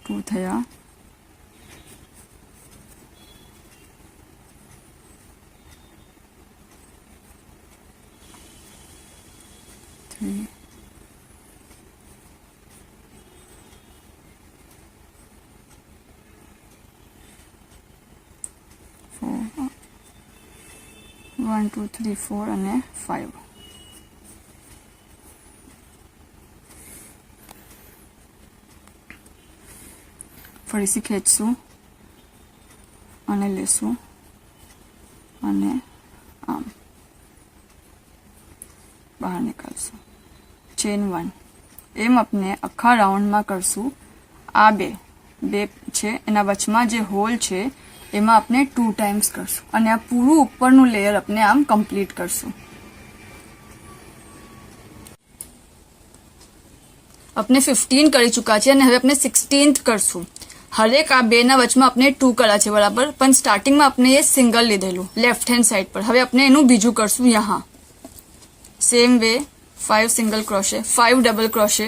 2 થયા, 3, 4, 1 2 3 4 અને 5. ફરીથી ખેંચશું અને લેશું અને આમ બહાર નીકળશું. ચેન 1. એમ આપણે આખા રાઉન્ડમાં કરશું. આ બે છે એના વચમાં જે હોલ છે એમાં આપણે 2 ટાઈમ્સ કરશું અને આ પૂરું ઉપરનું લેયર આપણે આમ કમ્પ્લીટ કરશું. આપણે 15 કરી ચૂક્યા છે અને હવે આપણે 16th કરશું. હરેક આ બેના વચમાં આપણે 2 કર્યા છે બરાબર, પણ સ્ટાર્ટિંગમાં આપણે એ સિંગલ લીધેલું લેફ્ટ હેન્ડ સાઈડ પર. હવે આપણે એનું બીજું કરશું યહાં. Same way 5 single crochet, 5 double ક્રોશે,